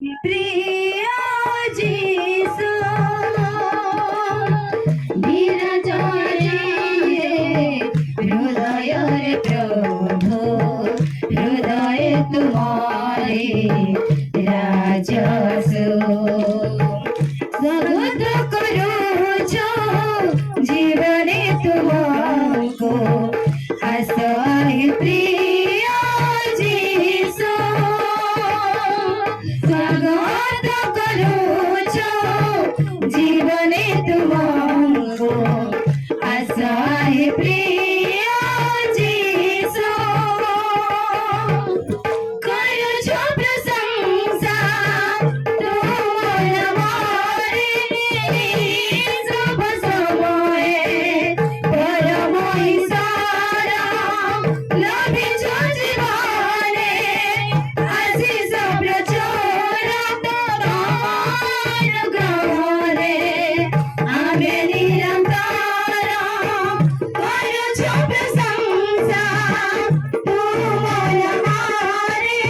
प्रिय जीसु निरंजने हृदय रे प्रभु हृदय तुम्हारे राजसु स्वागत करो छो जीवने तुमको आश्रय प्रिय जीसु स्वागत करो छो जीवने तुमको आश्रय प्रिय जीसु करो छो प्रशंसा तुमरा मारे सब समय परम ईश्वरा लभे छो जीवने आशीष प्रचुर तमार ग्रहणे आमे निरंतर करो छो प्रशंसा तुमरा मारे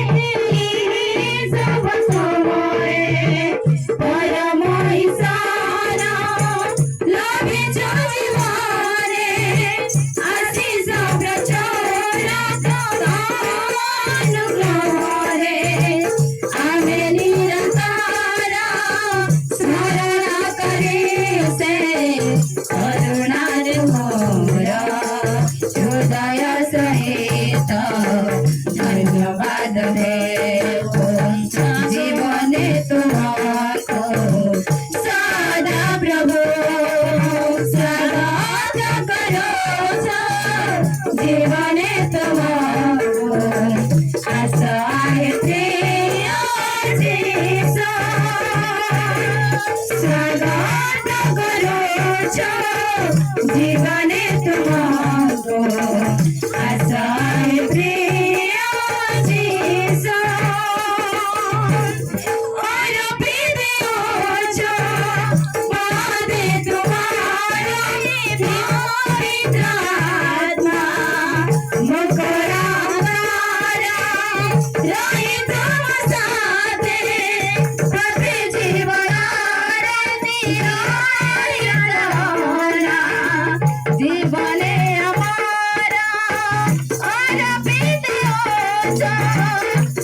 सब समय परम ईश्वरा लभे छो जीवने आशीष प्रचुर तमार ग्रहणे आमे निरंतर स्मरण करे से करुणार मोर हृदय सहित धन्यवाद देव जीवने तुमको सदा प्रभु स्वागत करो छो जीवने तुमको आश्रय प्रिय जीसु स्वागत करो छो जीवने तुमको आश्रय प्रिय जीसु और विधियो छो पादे तुम्हारा पवित्र आत्मा मुकरा तारा रही तुम साथे प्रति जीवन जीवने हमारा और विधियो छो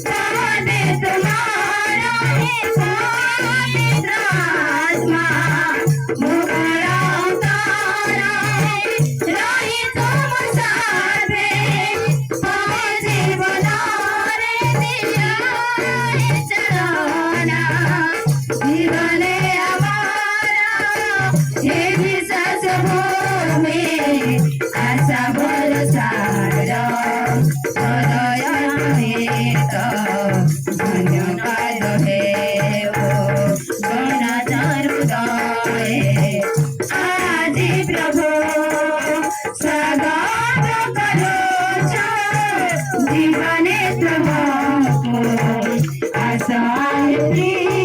पादे तुम्हारा पवित्र आत्मा मुकरा तारा रही तुम साथे जीवन चलना जीवने हमारा हे विश्वास भूमि आशा भरोसा हृदय सहित धन्यवाद देव गणतर हृदय आज प्रभु स्वागत करो छो जीवने तुमको आश्रय प्रिय